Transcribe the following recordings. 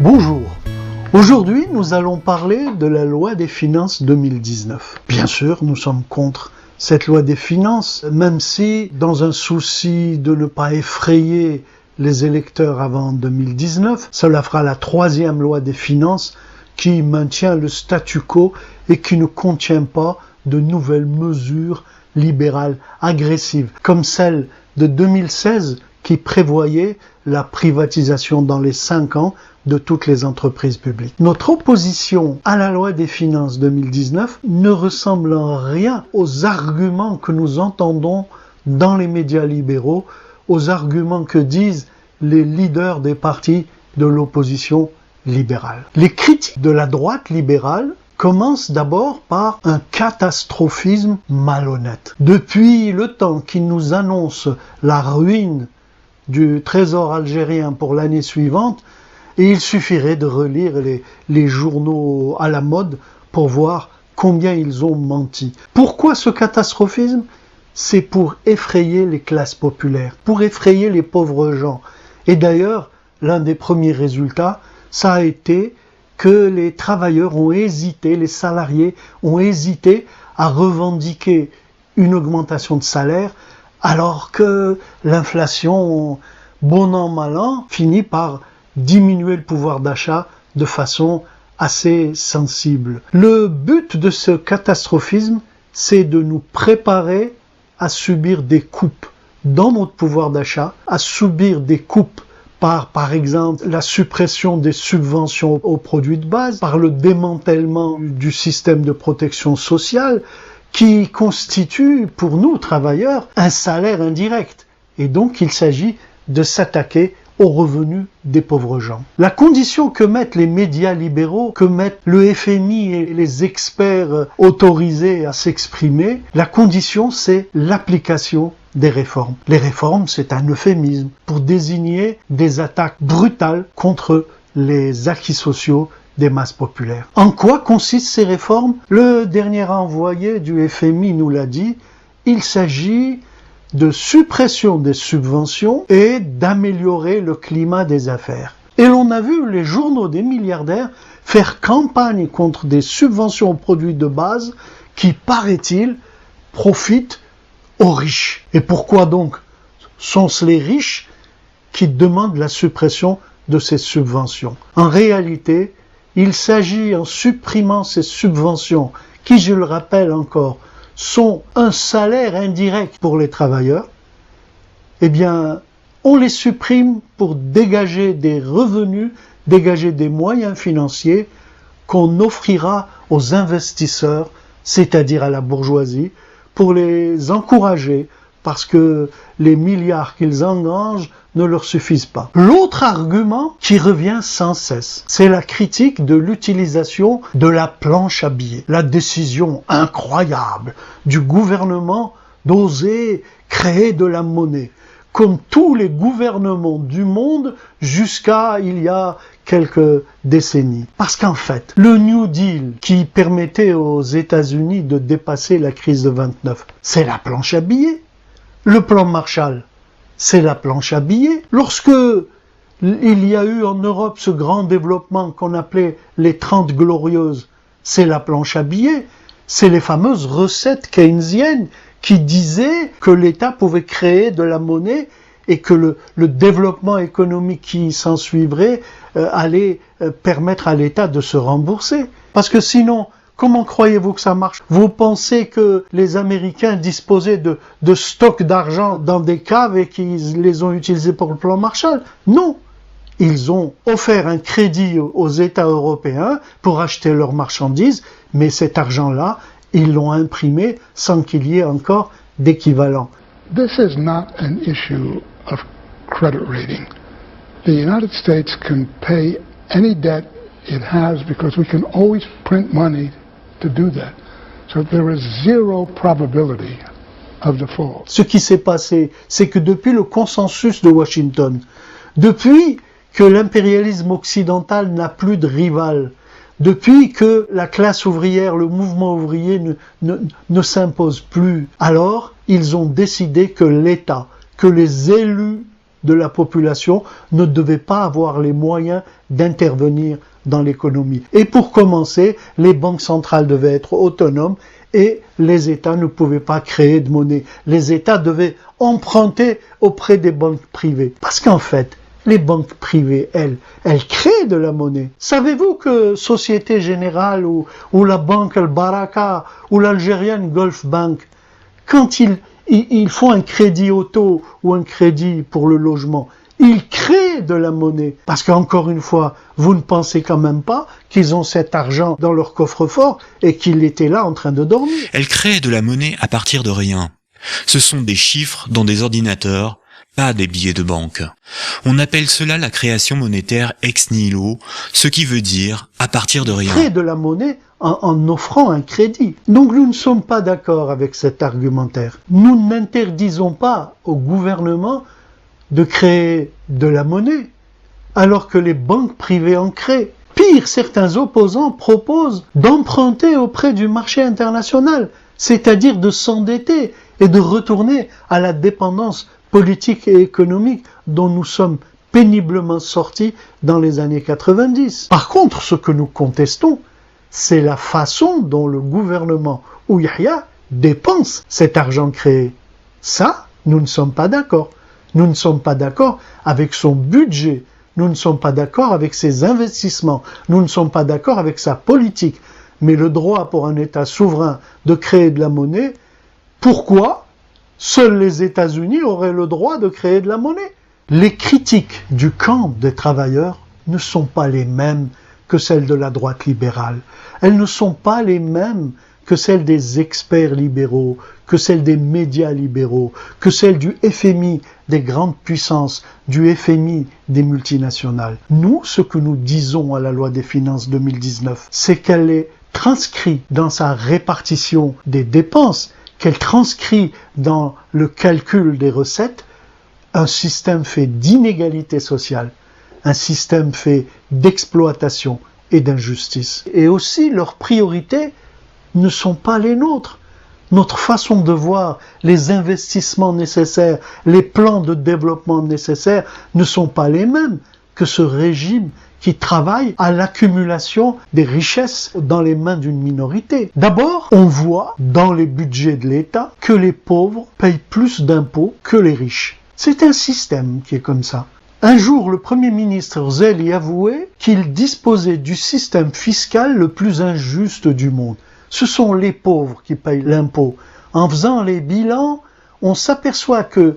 Bonjour. Aujourd'hui, nous allons parler de la loi des finances 2019. Bien sûr, nous sommes contre cette loi des finances, même si, dans un souci de ne pas effrayer les électeurs avant 2019, cela fera la troisième loi des finances qui maintient le statu quo et qui ne contient pas de nouvelles mesures libérales agressives, comme celle de 2016 qui prévoyait la privatisation dans les 5 ans de toutes les entreprises publiques. Notre opposition à la loi des finances 2019 ne ressemble en rien aux arguments que nous entendons dans les médias libéraux, aux arguments que disent les leaders des partis de l'opposition libérale. Les critiques de la droite libérale commencent d'abord par un catastrophisme malhonnête. Depuis le temps qu'ils nous annoncent la ruine du trésor algérien pour l'année suivante, et il suffirait de relire les journaux à la mode pour voir combien ils ont menti. Pourquoi ce catastrophisme ? C'est pour effrayer les classes populaires, pour effrayer les pauvres gens. Et d'ailleurs, l'un des premiers résultats, ça a été que les travailleurs ont hésité, les salariés ont hésité à revendiquer une augmentation de salaire, alors que l'inflation, bon an, mal an, finit par diminuer le pouvoir d'achat de façon assez sensible. Le but de ce catastrophisme, c'est de nous préparer à subir des coupes dans notre pouvoir d'achat, à subir des coupes par exemple, la suppression des subventions aux produits de base, par le démantèlement du système de protection sociale, qui constitue, pour nous, travailleurs, un salaire indirect. Et donc, il s'agit de s'attaquer aux revenus des pauvres gens. La condition que mettent les médias libéraux, que mettent le FMI et les experts autorisés à s'exprimer, la condition, c'est l'application des réformes. Les réformes, c'est un euphémisme pour désigner des attaques brutales contre les acquis sociaux des masses populaires. En quoi consistent ces réformes ? Le dernier envoyé du FMI nous l'a dit, il s'agit de suppression des subventions et d'améliorer le climat des affaires. Et l'on a vu les journaux des milliardaires faire campagne contre des subventions aux produits de base qui, paraît-il, profitent aux riches. Et pourquoi donc sont-ce les riches qui demandent la suppression de ces subventions ? En réalité, il s'agit, en supprimant ces subventions, qui, je le rappelle encore, sont un salaire indirect pour les travailleurs, eh bien, on les supprime pour dégager des revenus, dégager des moyens financiers qu'on offrira aux investisseurs, c'est-à-dire à la bourgeoisie, pour les encourager, parce que les milliards qu'ils engagent ne leur suffisent pas. L'autre argument qui revient sans cesse, c'est la critique de l'utilisation de la planche à billets. La décision incroyable du gouvernement d'oser créer de la monnaie, comme tous les gouvernements du monde jusqu'à il y a quelques décennies. Parce qu'en fait, le New Deal qui permettait aux États-Unis de dépasser la crise de 29, c'est la planche à billets. Le plan Marshall, c'est la planche à billets. Lorsque il y a eu en Europe ce grand développement qu'on appelait les 30 glorieuses, c'est la planche à billets. C'est les fameuses recettes keynésiennes qui disaient que l'État pouvait créer de la monnaie et que le développement économique qui s'ensuivrait allait permettre à l'État de se rembourser. Parce que sinon, comment croyez-vous que ça marche ? Vous pensez que les Américains disposaient de stocks d'argent dans des caves et qu'ils les ont utilisés pour le plan Marshall ? Non. Ils ont offert un crédit aux États européens pour acheter leurs marchandises, mais cet argent-là, ils l'ont imprimé sans qu'il y ait encore d'équivalent. This is not an issue of credit rating. The United States can pay any debt it has because we can always print money to do that. So there is zero probability of default. Ce qui s'est passé, c'est que depuis le consensus de Washington, depuis que l'impérialisme occidental n'a plus de rival, depuis que la classe ouvrière, le mouvement ouvrier ne s'impose plus, alors ils ont décidé que l'État, que les élus de la population ne devait pas avoir les moyens d'intervenir dans l'économie. Et pour commencer, les banques centrales devaient être autonomes et les États ne pouvaient pas créer de monnaie. Les États devaient emprunter auprès des banques privées. Parce qu'en fait, les banques privées, elles créent de la monnaie. Savez-vous que Société Générale ou la Banque Al Baraka ou l'Algérienne Gulf Bank, quand ils font un crédit auto ou un crédit pour le logement, ils créent de la monnaie. Parce qu'encore une fois, vous ne pensez quand même pas qu'ils ont cet argent dans leur coffre-fort et qu'il était là en train de dormir. Elle crée de la monnaie à partir de rien. Ce sont des chiffres dans des ordinateurs, pas des billets de banque. On appelle cela la création monétaire ex nihilo, ce qui veut dire à partir de rien. Créer de la monnaie en offrant un crédit. Donc nous ne sommes pas d'accord avec cet argumentaire. Nous n'interdisons pas au gouvernement de créer de la monnaie, alors que les banques privées en créent. Pire, certains opposants proposent d'emprunter auprès du marché international, c'est-à-dire de s'endetter et de retourner à la dépendance politique et économique dont nous sommes péniblement sortis dans les années 90. Par contre, ce que nous contestons, c'est la façon dont le gouvernement ou Yahya dépense cet argent créé. Ça, nous ne sommes pas d'accord. Nous ne sommes pas d'accord avec son budget. Nous ne sommes pas d'accord avec ses investissements. Nous ne sommes pas d'accord avec sa politique. Mais le droit pour un État souverain de créer de la monnaie, pourquoi seuls les États-Unis auraient le droit de créer de la monnaie? Les critiques du camp des travailleurs ne sont pas les mêmes que celles de la droite libérale. Elles ne sont pas les mêmes que celles des experts libéraux, que celles des médias libéraux, que celles du FMI des grandes puissances, du FMI des multinationales. Nous, ce que nous disons à la loi des finances 2019, c'est qu'elle est transcrite dans sa répartition des dépenses, qu'elle transcrit dans le calcul des recettes, un système fait d'inégalité sociale, un système fait d'exploitation et d'injustice. Et aussi, leurs priorités ne sont pas les nôtres. Notre façon de voir les investissements nécessaires, les plans de développement nécessaires ne sont pas les mêmes que ce régime qui travaille à l'accumulation des richesses dans les mains d'une minorité. D'abord, on voit dans les budgets de l'État que les pauvres payent plus d'impôts que les riches. C'est un système qui est comme ça. Un jour, le Premier ministre Zeli avouait qu'il disposait du système fiscal le plus injuste du monde. Ce sont les pauvres qui payent l'impôt. En faisant les bilans, on s'aperçoit que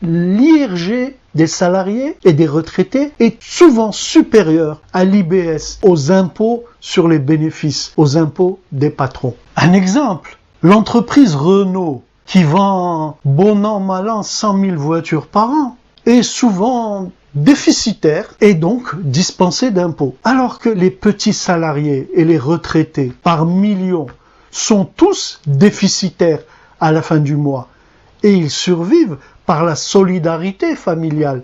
l'IRG des salariés et des retraités est souvent supérieur à l'IBS, aux impôts sur les bénéfices, aux impôts des patrons. Un exemple, l'entreprise Renault, qui vend bon an, mal an 100 000 voitures par an, est souvent déficitaire et donc dispensée d'impôts. Alors que les petits salariés et les retraités par millions sont tous déficitaires à la fin du mois et ils survivent par la solidarité familiale.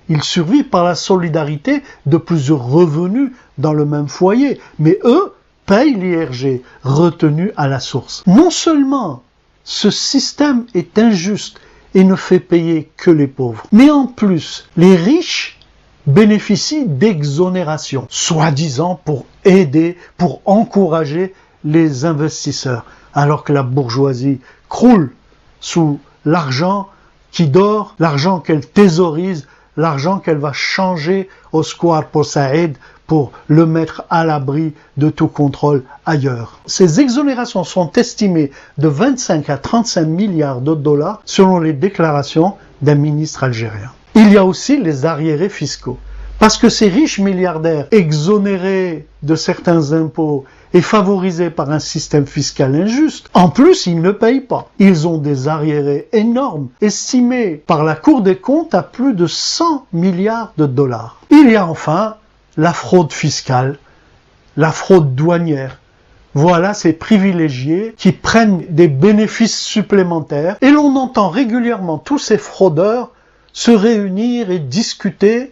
Ils survivent par la solidarité de plusieurs revenus dans le même foyer. Mais eux payent l'IRG, retenu à la source. Non seulement ce système est injuste et ne fait payer que les pauvres, mais en plus, les riches bénéficient d'exonérations, soi-disant pour aider, pour encourager les investisseurs, alors que la bourgeoisie croule sous l'argent qui dort, l'argent qu'elle thésaurise, l'argent qu'elle va changer au Square pour Saïd pour le mettre à l'abri de tout contrôle ailleurs. Ces exonérations sont estimées de 25 à 35 milliards de dollars selon les déclarations d'un ministre algérien. Il y a aussi les arriérés fiscaux. Parce que ces riches milliardaires exonérés de certains impôts et favorisés par un système fiscal injuste, en plus ils ne payent pas. Ils ont des arriérés énormes, estimés par la Cour des comptes à plus de 100 milliards de dollars. Il y a enfin la fraude fiscale, la fraude douanière. Voilà ces privilégiés qui prennent des bénéfices supplémentaires et l'on entend régulièrement tous ces fraudeurs se réunir et discuter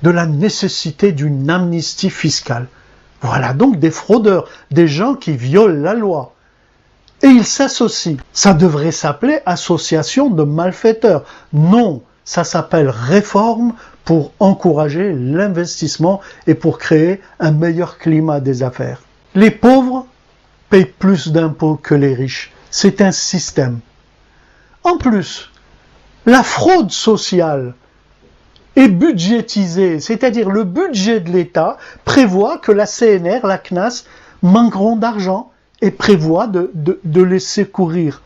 de la nécessité d'une amnistie fiscale. Voilà donc des fraudeurs, des gens qui violent la loi. Et ils s'associent. Ça devrait s'appeler association de malfaiteurs. Non, ça s'appelle réforme pour encourager l'investissement et pour créer un meilleur climat des affaires. Les pauvres payent plus d'impôts que les riches. C'est un système. En plus, la fraude sociale est budgétisée, c'est-à-dire le budget de l'État prévoit que la CNR, la CNAS, manqueront d'argent et prévoit de laisser courir.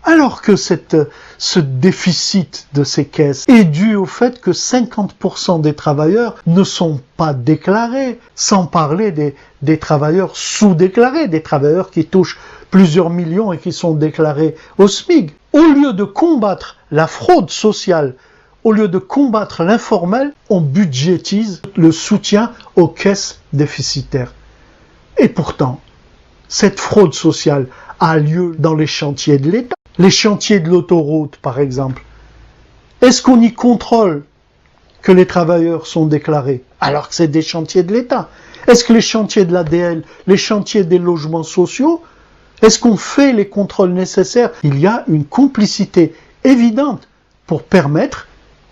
Alors que ce déficit de ces caisses est dû au fait que 50% des travailleurs ne sont pas déclarés, sans parler des travailleurs sous-déclarés, des travailleurs qui touchent plusieurs millions et qui sont déclarés au SMIC. Au lieu de combattre la fraude sociale, au lieu de combattre l'informel, on budgétise le soutien aux caisses déficitaires. Et pourtant, cette fraude sociale a lieu dans les chantiers de l'État. Les chantiers de l'autoroute, par exemple. Est-ce qu'on y contrôle que les travailleurs sont déclarés, alors que c'est des chantiers de l'État? Est-ce que les chantiers de l'ADL, les chantiers des logements sociaux, est-ce qu'on fait les contrôles nécessaires? Il y a une complicité évidente pour permettre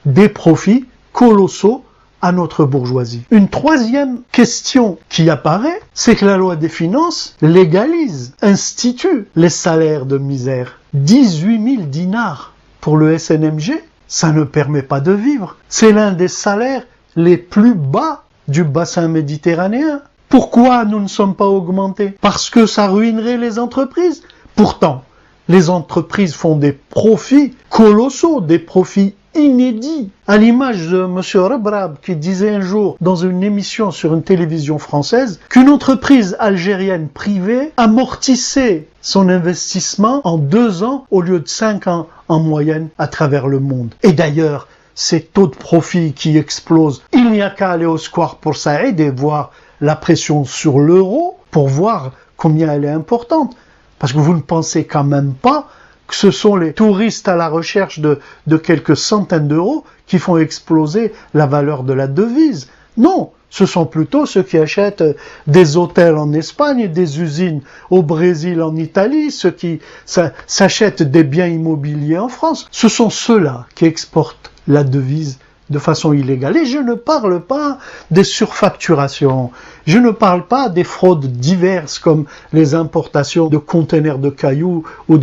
des profits colossaux à notre bourgeoisie. Une troisième question qui apparaît, c'est que la loi des finances légalise, institue les salaires de misère. 18 000 dinars pour le SNMG, ça ne permet pas de vivre. C'est l'un des salaires les plus bas du bassin méditerranéen. Pourquoi nous ne sommes pas augmentés? Parce que ça ruinerait les entreprises. Pourtant, les entreprises font des profits colossaux, des profits inédit, à l'image de M. Rebrab qui disait un jour dans une émission sur une télévision française qu'une entreprise algérienne privée amortissait son investissement en 2 ans au lieu de 5 ans en moyenne à travers le monde. Et d'ailleurs, ces taux de profit qui explosent, il n'y a qu'à aller au square pour Saïd et voir la pression sur l'euro pour voir combien elle est importante. Parce que vous ne pensez quand même pas que ce sont les touristes à la recherche de quelques centaines d'euros qui font exploser la valeur de la devise. Non, ce sont plutôt ceux qui achètent des hôtels en Espagne, des usines au Brésil, en Italie, ceux qui s'achètent des biens immobiliers en France. Ce sont ceux-là qui exportent la devise de façon illégale. Et je ne parle pas des surfacturations, je ne parle pas des fraudes diverses comme les importations de containers de cailloux ou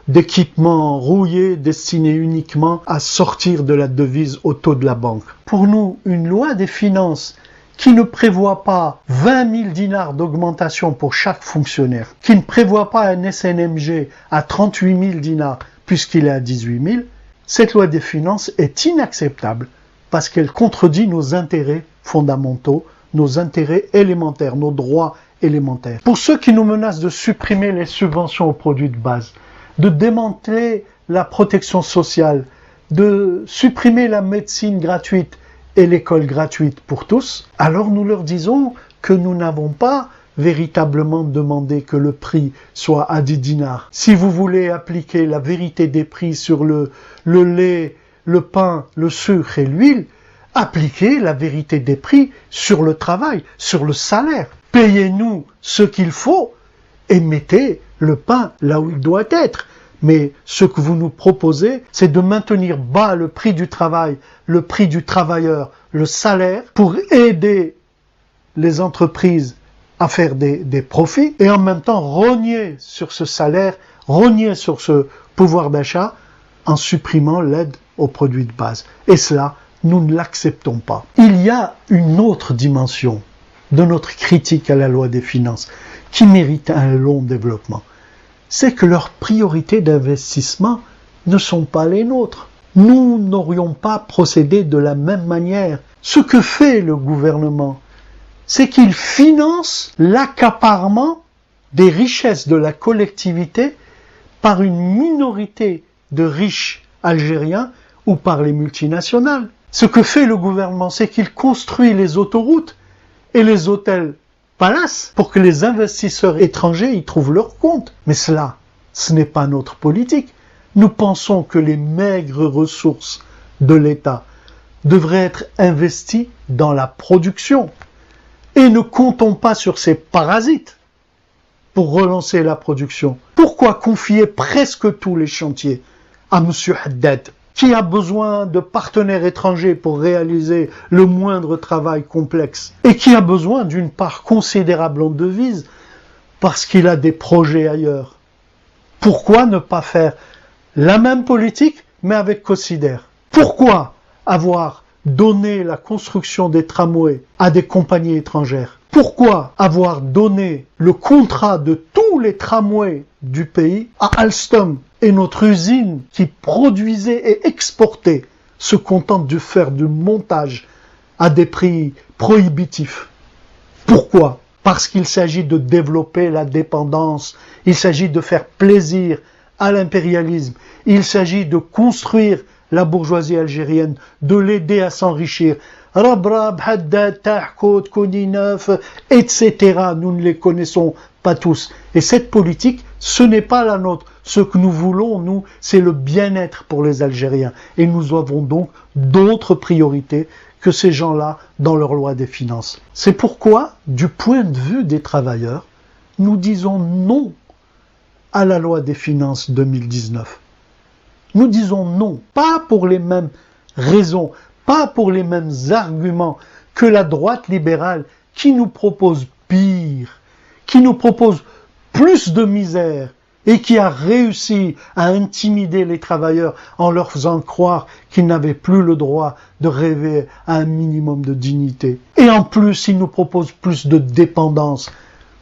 d'équipements rouillés destinés uniquement à sortir de la devise au taux de la banque. Pour nous, une loi des finances qui ne prévoit pas 20 000 dinars d'augmentation pour chaque fonctionnaire, qui ne prévoit pas un SNMG à 38 000 dinars puisqu'il est à 18 000, cette loi des finances est inacceptable parce qu'elle contredit nos intérêts fondamentaux, nos intérêts élémentaires, nos droits élémentaires. Pour ceux qui nous menacent de supprimer les subventions aux produits de base, de démanteler la protection sociale, de supprimer la médecine gratuite et l'école gratuite pour tous, alors nous leur disons que nous n'avons pas véritablement demandé que le prix soit à 10 dinars. Si vous voulez appliquer la vérité des prix sur le lait, le pain, le sucre et l'huile, appliquez la vérité des prix sur le travail, sur le salaire. Payez-nous ce qu'il faut et mettez le pain là où il doit être. Mais ce que vous nous proposez, c'est de maintenir bas le prix du travail, le prix du travailleur, le salaire, pour aider les entreprises à faire des profits et en même temps rogner sur ce salaire, rogner sur ce pouvoir d'achat en supprimant l'aide aux produits de base. Et cela, nous ne l'acceptons pas. Il y a une autre dimension de notre critique à la loi des finances qui mérite un long développement. C'est que leurs priorités d'investissement ne sont pas les nôtres. Nous n'aurions pas procédé de la même manière. Ce que fait le gouvernement, c'est qu'il finance l'accaparement des richesses de la collectivité par une minorité de riches algériens ou par les multinationales. Ce que fait le gouvernement, c'est qu'il construit les autoroutes et les hôtels palaces pour que les investisseurs étrangers y trouvent leur compte. Mais cela, ce n'est pas notre politique. Nous pensons que les maigres ressources de l'État devraient être investies dans la production. Et ne comptons pas sur ces parasites pour relancer la production. Pourquoi confier presque tous les chantiers à M. Haddad, qui a besoin de partenaires étrangers pour réaliser le moindre travail complexe et qui a besoin d'une part considérable en devises parce qu'il a des projets ailleurs. Pourquoi ne pas faire la même politique mais avec Cosider? Pourquoi avoir donné la construction des tramways à des compagnies étrangères? Pourquoi avoir donné le contrat de tous les tramways du pays à Alstom et notre usine qui produisait et exportait se contente de faire du montage à des prix prohibitifs? Pourquoi? Parce qu'il s'agit de développer la dépendance, il s'agit de faire plaisir à l'impérialisme, il s'agit de construire la bourgeoisie algérienne, de l'aider à s'enrichir. Rabrab, Haddad, Tahkout, Koninef, etc. Nous ne les connaissons pas tous. Et cette politique, ce n'est pas la nôtre. Ce que nous voulons, nous, c'est le bien-être pour les Algériens. Et nous avons donc d'autres priorités que ces gens-là dans leur loi des finances. C'est pourquoi, du point de vue des travailleurs, nous disons non à la loi des finances 2019. Nous disons non, pas pour les mêmes raisons, pas pour les mêmes arguments que la droite libérale qui nous propose pire, qui nous propose plus de misère et qui a réussi à intimider les travailleurs en leur faisant croire qu'ils n'avaient plus le droit de rêver à un minimum de dignité. Et en plus, il nous propose plus de dépendance,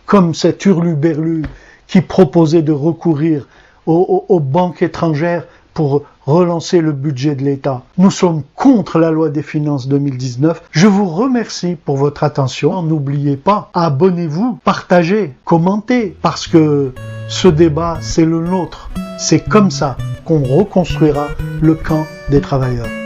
comme cet hurluberlu qui proposait de recourir aux banques étrangères pour relancer le budget de l'État. Nous sommes contre la loi des finances 2019. Je vous remercie pour votre attention. N'oubliez pas, abonnez-vous, partagez, commentez, parce que ce débat, c'est le nôtre. C'est comme ça qu'on reconstruira le camp des travailleurs.